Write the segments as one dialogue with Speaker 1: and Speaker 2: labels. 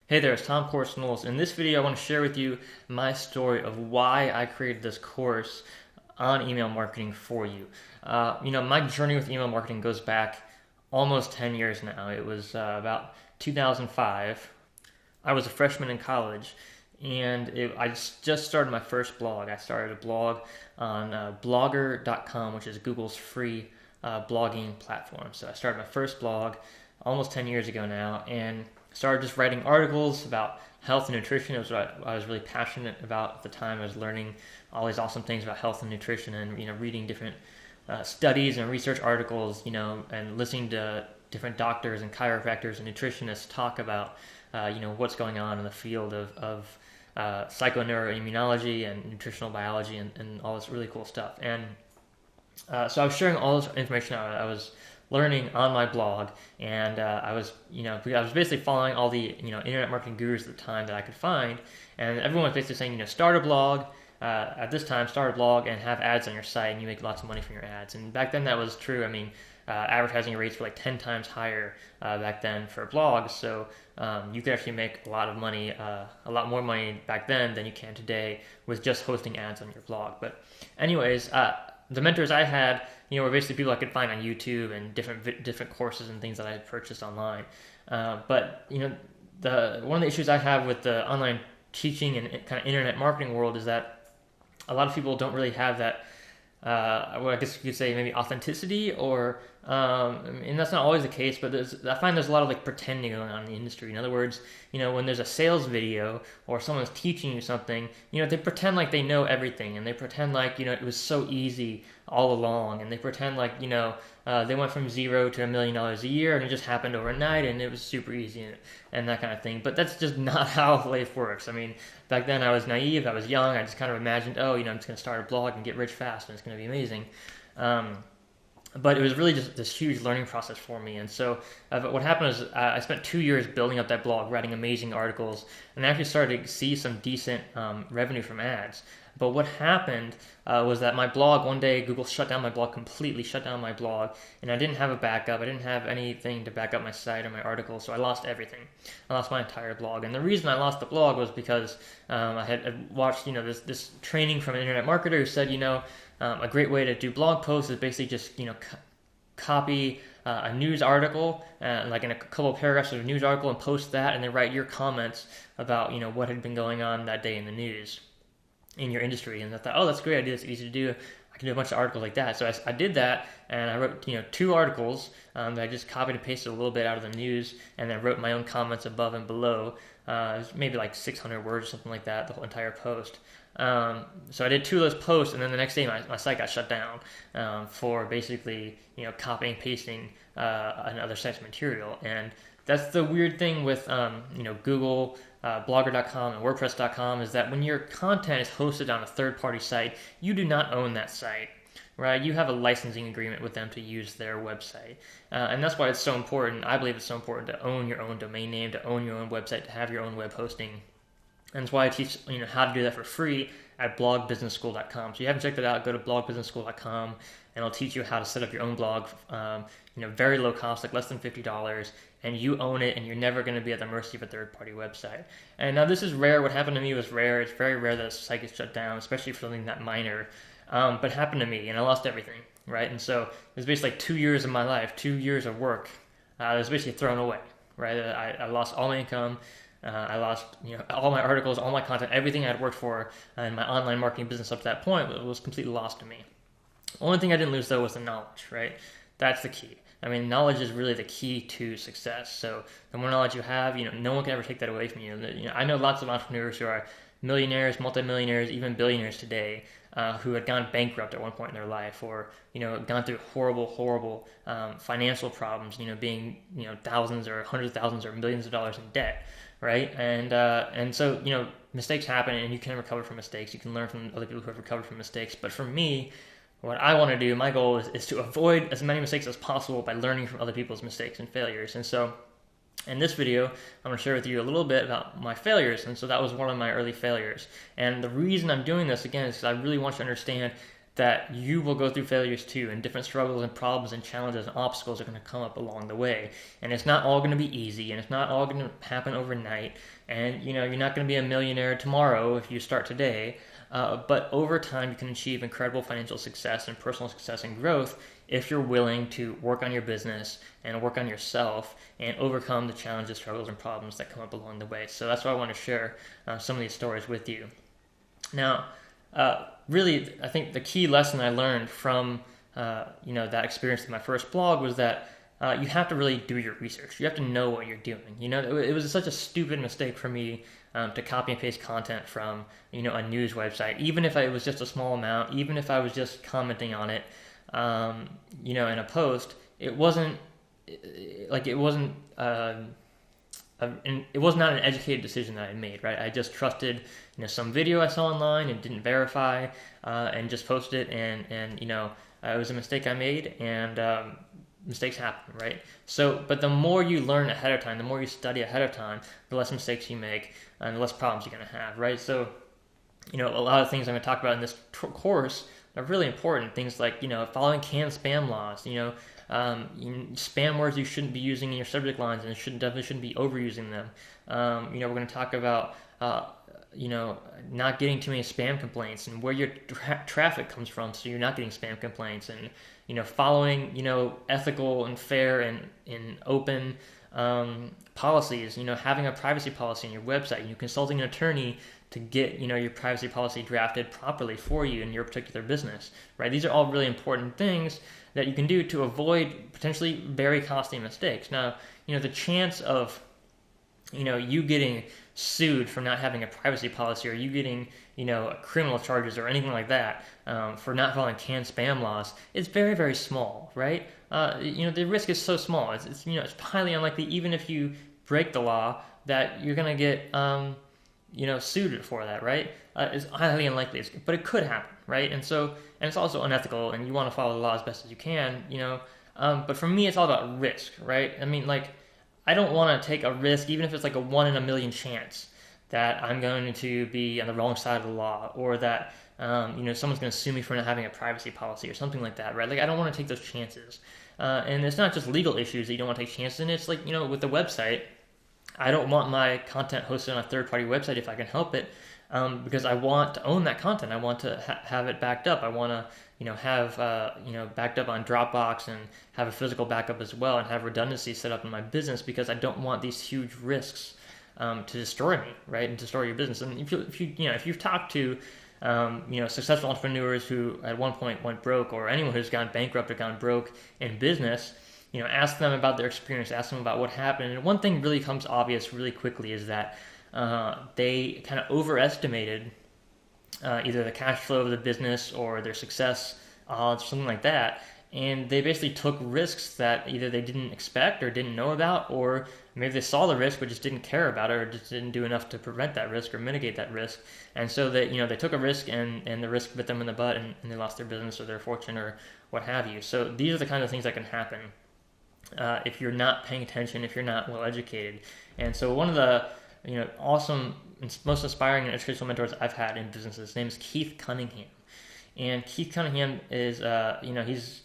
Speaker 1: Hey there, it's Tom Course. In this video, I want to share with you my story of why I created this course on email marketing for you. My journey with email marketing goes back almost 10 years now. It was about 2005. I was a freshman in college, and I just started my first blog. I started a blog on blogger.com, which is Google's free blogging platform. So I started my first blog almost 10 years ago now, and started just writing articles about health and nutrition. It was what I was really passionate about at the time. I was learning all these awesome things about health and nutrition, and reading different studies and research articles, and listening to different doctors and chiropractors and nutritionists talk about what's going on in the field of psychoneuroimmunology and nutritional biology and all this really cool stuff. And so I was sharing all this information I was learning on my blog, and I was basically following all the internet marketing gurus at the time that I could find, and everyone was basically saying start a blog. At this time, start a blog and have ads on your site, and you make lots of money from your ads. And back then, that was true. I mean, advertising rates were like 10 times higher back then for blogs, so you could actually make a lot of money, a lot more money back then than you can today with just hosting ads on your blog. But anyways, the mentors I had, were basically people I could find on YouTube and different courses and things that I had purchased online. But one of the issues I have with the online teaching and kind of internet marketing world is that a lot of people don't really have that. Well, I guess you could say maybe authenticity, or and that's not always the case, but I find there's a lot of like pretending going on in the industry. In other words, when there's a sales video or someone's teaching you something, they pretend like they know everything, and they pretend like it was so easy all along, and they pretend like they went from zero to $1 million a year, and it just happened overnight, and it was super easy, and that kind of thing. But that's just not how life works. I mean, back then I was naive, I was young, I just kind of imagined, I'm just going to start a blog and get rich fast, and it's going to be amazing. But it was really just this huge learning process for me. And so what happened is I spent 2 years building up that blog, writing amazing articles, and I actually started to see some decent revenue from ads. But what happened was that my blog, one day Google shut down my blog, completely shut down my blog, and I didn't have a backup. I didn't have anything to back up my site or my articles, so I lost everything. I lost my entire blog. And the reason I lost the blog was because I had watched this training from an internet marketer who said, a great way to do blog posts is basically just copy a news article, like in a couple of paragraphs of a news article, and post that, and then write your comments about what had been going on that day in the news in your industry. And I thought, that's a great idea. It's easy to do. I can do a bunch of articles like that. So I did that, and I wrote 2 articles that I just copied and pasted a little bit out of the news, and then wrote my own comments above and below. It was maybe like 600 words or something like that, the whole entire post. So I did 2 of those posts, and then the next day my site got shut down for basically copying and pasting another site's material. And that's the weird thing with Google, Blogger.com, and WordPress.com, is that when your content is hosted on a third-party site, you do not own that site, right? You have a licensing agreement with them to use their website, and that's why it's so important. I believe it's so important to own your own domain name, to own your own website, to have your own web hosting. And that's why I teach how to do that for free at blogbusinessschool.com. So if you haven't checked it out, go to blogbusinessschool.com, and I'll teach you how to set up your own blog, very low cost, like less than $50, and you own it, and you're never going to be at the mercy of a third-party website. And now this is rare. What happened to me was rare. It's very rare that a site gets shut down, especially for something that minor. But it happened to me, and I lost everything, right? And so it was basically like 2 years of my life, 2 years of work, that was basically thrown away, right? I lost all my income. I lost all my articles, all my content, everything I had worked for in my online marketing business up to that point was completely lost to me. Only thing I didn't lose, though, was the knowledge, right? That's the key. I mean, knowledge is really the key to success. So the more knowledge you have, no one can ever take that away from you. I know lots of entrepreneurs who are millionaires, multimillionaires, even billionaires today, who had gone bankrupt at one point in their life, or gone through horrible financial problems, being thousands or hundreds of thousands or millions of dollars in debt, right? And so mistakes happen, and you can recover from mistakes. You can learn from other people who have recovered from mistakes. But for me, what I want to do, my goal is to avoid as many mistakes as possible by learning from other people's mistakes and failures. And so in this video, I'm going to share with you a little bit about my failures. And so that was one of my early failures. And the reason I'm doing this, again, is because I really want you to understand that you will go through failures too, and different struggles and problems and challenges and obstacles are going to come up along the way. And it's not all going to be easy, and it's not all going to happen overnight. And you're not going to be a millionaire tomorrow if you start today. But over time, you can achieve incredible financial success and personal success and growth if you're willing to work on your business and work on yourself and overcome the challenges, struggles, and problems that come up along the way. So that's why I want to share some of these stories with you. Now, really, I think the key lesson I learned from that experience in my first blog was that you have to really do your research. You have to know what you're doing. It was such a stupid mistake for me to copy and paste content from a news website, even if it was just a small amount, even if I was just commenting on it, in a post. It was not an educated decision that I made, right? I just trusted, some video I saw online and didn't verify, and just posted it, and it was a mistake I made, and mistakes happen, right? So, but the more you learn ahead of time, the more you study ahead of time, the less mistakes you make, and the less problems you're going to have, right? So, a lot of things I'm going to talk about in this course are really important. Things like, following canned spam laws, spam words you shouldn't be using in your subject lines, and definitely shouldn't be overusing them. We're going to talk about, not getting too many spam complaints and where your traffic comes from, so you're not getting spam complaints, and following ethical and fair and open policies. Having a privacy policy on your website. Consulting an attorney to get your privacy policy drafted properly for you in your particular business. Right? These are all really important things that you can do to avoid potentially very costly mistakes. Now, the chance of you getting sued for not having a privacy policy, or you getting criminal charges or anything like that for not following canned spam laws, is very, very small, right? The risk is so small. It's highly unlikely, even if you break the law, that you're gonna get sued for that, right? It's highly unlikely, but it could happen, right? And it's also unethical, and you want to follow the law as best as you can, but for me, it's all about risk, right? I mean, I don't want to take a risk, even if it's like a 1 in a million chance that I'm going to be on the wrong side of the law, or that someone's going to sue me for not having a privacy policy or something like that, right? I don't want to take those chances. And it's not just legal issues that you don't want to take chances in. It's with the website, I don't want my content hosted on a third-party website if I can help it, because I want to own that content. I want to have it backed up. I want to have backed up on Dropbox, and have a physical backup as well, and have redundancy set up in my business, because I don't want these huge risks to destroy me, right, and destroy your business. And if you've talked to successful entrepreneurs who at one point went broke, or anyone who's gone bankrupt or gone broke in business, ask them about their experience, ask them about what happened. And one thing really comes obvious really quickly is that they kind of overestimated either the cash flow of the business or their success odds, something like that. And they basically took risks that either they didn't expect or didn't know about, or maybe they saw the risk but just didn't care about it, or just didn't do enough to prevent that risk or mitigate that risk. And so they took a risk, and the risk bit them in the butt, and they lost their business or their fortune or what have you. So these are the kind of things that can happen if you're not paying attention, if you're not well educated. And so one of the awesome and most inspiring and educational mentors I've had in business, his name is Keith Cunningham. And Keith Cunningham is he's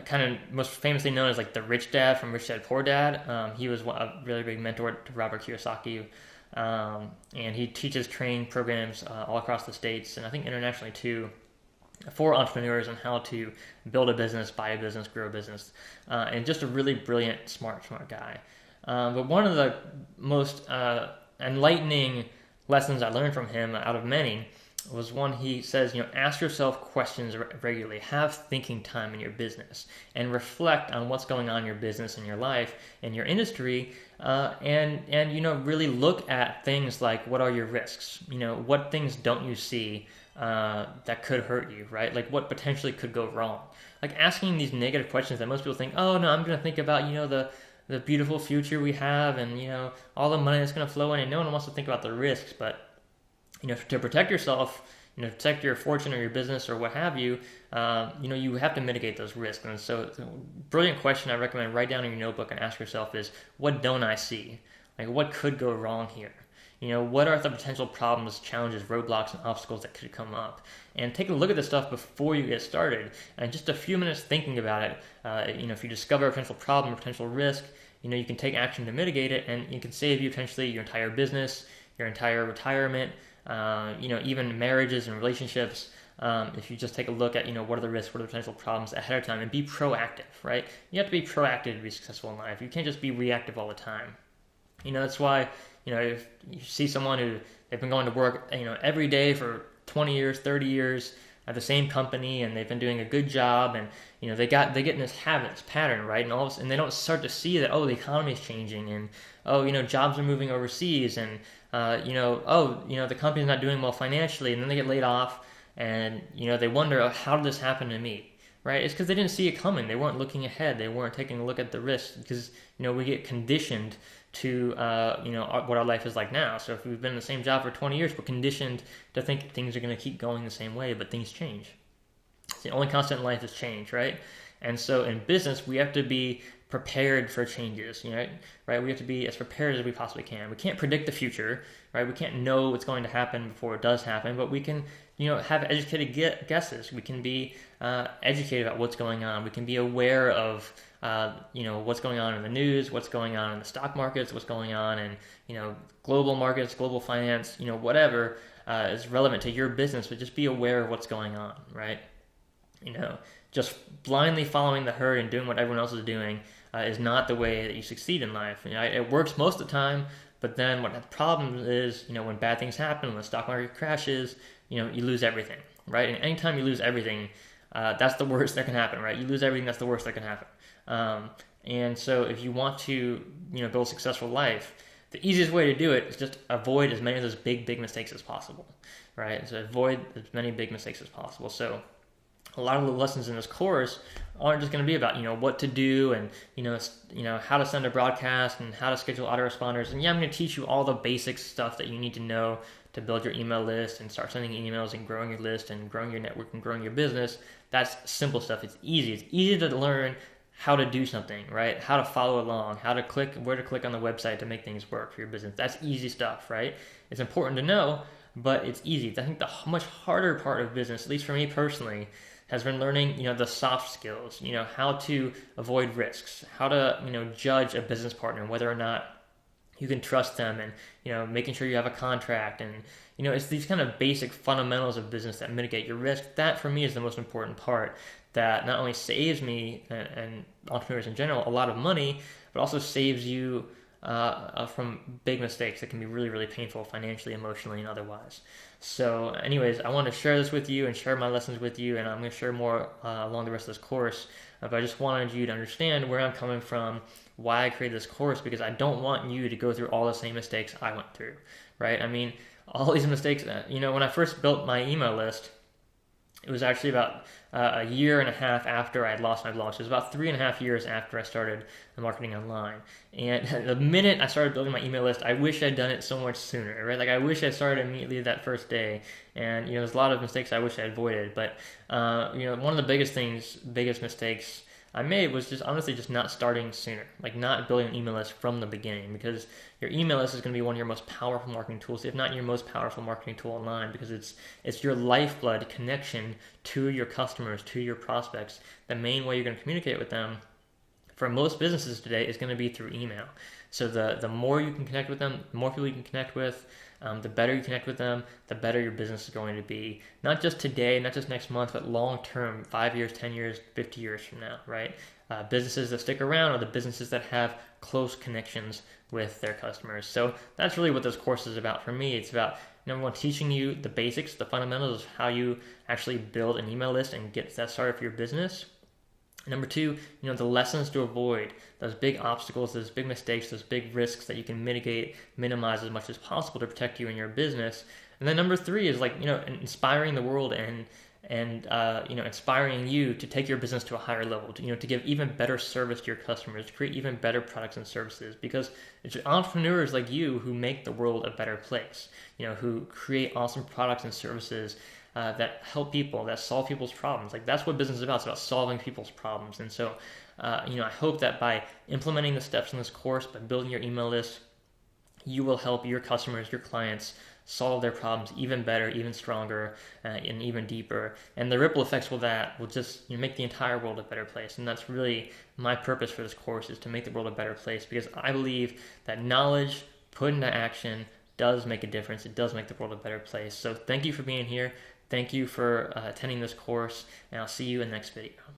Speaker 1: kind of most famously known as the rich dad from Rich Dad Poor Dad. He was a really big mentor to Robert Kiyosaki, and he teaches training programs all across the states, and I think internationally too, for entrepreneurs on how to build a business, buy a business, grow a business, and just a really brilliant, smart guy. But one of the most enlightening lessons I learned from him, out of many, was one he says, ask yourself questions regularly, have thinking time in your business, and reflect on what's going on in your business, in your life, in your industry, and really look at things like, what are your risks? What things don't you see that could hurt you, right? What potentially could go wrong? Asking these negative questions that most people think, oh no, I'm going to think about, the beautiful future we have, and all the money that's going to flow in, and no one wants to think about the risks. But to protect yourself, protect your fortune or your business or what have you, you have to mitigate those risks. And so the brilliant question I recommend write down in your notebook and ask yourself is, what don't I see? What could go wrong here? What are the potential problems, challenges, roadblocks, and obstacles that could come up? And take a look at this stuff before you get started. And just a few minutes thinking about it, if you discover a potential problem or potential risk, you can take action to mitigate it, and it can save you potentially your entire business, your entire retirement, even marriages and relationships. If you just take a look at, what are the risks, what are the potential problems ahead of time, and be proactive, right? You have to be proactive to be successful in life. You can't just be reactive all the time. That's why, if you see someone who they've been going to work, every day for 20 years, 30 years at the same company, and they've been doing a good job, and they get in this habit, this pattern, right? And they don't start to see that, the economy is changing, and jobs are moving overseas, and the company's not doing well financially, and then they get laid off, and they wonder, how did this happen to me? Right? It's because they didn't see it coming. They weren't looking ahead. They weren't taking a look at the risks, because we get conditioned to what our life is like now. So if we've been in the same job for 20 years, we're conditioned to think things are going to keep going the same way, but things change. The only constant in life is change, right? And so in business, we have to be prepared for changes, right? We have to be as prepared as we possibly can. We can't predict the future, right? We can't know what's going to happen before it does happen, but we can, have educated guesses. We can be educated about what's going on. We can be aware of, what's going on in the news, what's going on in the stock markets, what's going on in, global markets, global finance, whatever is relevant to your business, but just be aware of what's going on, right? Just blindly following the herd and doing what everyone else is doing is not the way that you succeed in life. It works most of the time, but then what the problem is, when bad things happen, when the stock market crashes, you lose everything, right? And anytime you lose everything, that's the worst that can happen, right? You lose everything, that's the worst that can happen. And so if you want to, build a successful life, the easiest way to do it is just avoid as many of those big mistakes as possible, right? So avoid as many big mistakes as possible. So a lot of the lessons in this course aren't just going to be about, what to do and, how to send a broadcast and how to schedule autoresponders. And I'm going to teach you all the basic stuff that you need to know to build your email list and start sending emails and growing your list and growing your network and growing your business. That's simple stuff. It's easy. It's easy to learn how to do something, right? How to follow along, where to click on the website to make things work for your business. That's easy stuff, right? It's important to know, but it's easy. I think the much harder part of business, at least for me personally, has been learning, the soft skills, how to avoid risks, how to, judge a business partner, whether or not you can trust them, and, making sure you have a contract, and, it's these kind of basic fundamentals of business that mitigate your risk. That for me is the most important part, that not only saves me and entrepreneurs in general a lot of money, but also saves you from big mistakes that can be really, really painful financially, emotionally, and otherwise. So anyways, I want to share this with you and share my lessons with you, and I'm going to share more along the rest of this course. But I just wanted you to understand where I'm coming from, why I created this course, because I don't want you to go through all the same mistakes I went through, right? I mean, all these mistakes, when I first built my email list, it was actually about a year and a half after I had lost my blog. So it was about 3.5 years after I started marketing online. And the minute I started building my email list, I wish I'd done it so much sooner, right? Like I wish I started immediately that first day. And, there's a lot of mistakes I wish I avoided. But, one of the biggest mistakes I made was just honestly just not starting sooner, like not building an email list from the beginning, because your email list is going to be one of your most powerful marketing tools, if not your most powerful marketing tool online, because it's your lifeblood connection to your customers, to your prospects. The main way you're going to communicate with them for most businesses today is going to be through email. So the more you can connect with them, the more people you can connect with, the better you connect with them, the better your business is going to be. Not just today, not just next month, but long term, 5 years, 10 years, 50 years from now, right? Businesses that stick around are the businesses that have close connections with their customers. So that's really what this course is about for me. It's about, number one, teaching you the basics, the fundamentals of how you actually build an email list and get that started for your business. Number two, the lessons to avoid, those big obstacles, those big mistakes, those big risks that you can mitigate, minimize as much as possible to protect you and your business. And then number three is inspiring the world and inspiring you to take your business to a higher level, to give even better service to your customers, to create even better products and services, because it's entrepreneurs like you who make the world a better place, who create awesome products and services that help people, that solve people's problems. Like that's what business is about. It's about solving people's problems. And so, I hope that by implementing the steps in this course, by building your email list, you will help your customers, your clients, solve their problems even better, even stronger, and even deeper. And the ripple effects will just make the entire world a better place. And that's really my purpose for this course, is to make the world a better place, because I believe that knowledge put into action does make a difference. It does make the world a better place. So thank you for being here. Thank you for attending this course, and I'll see you in the next video.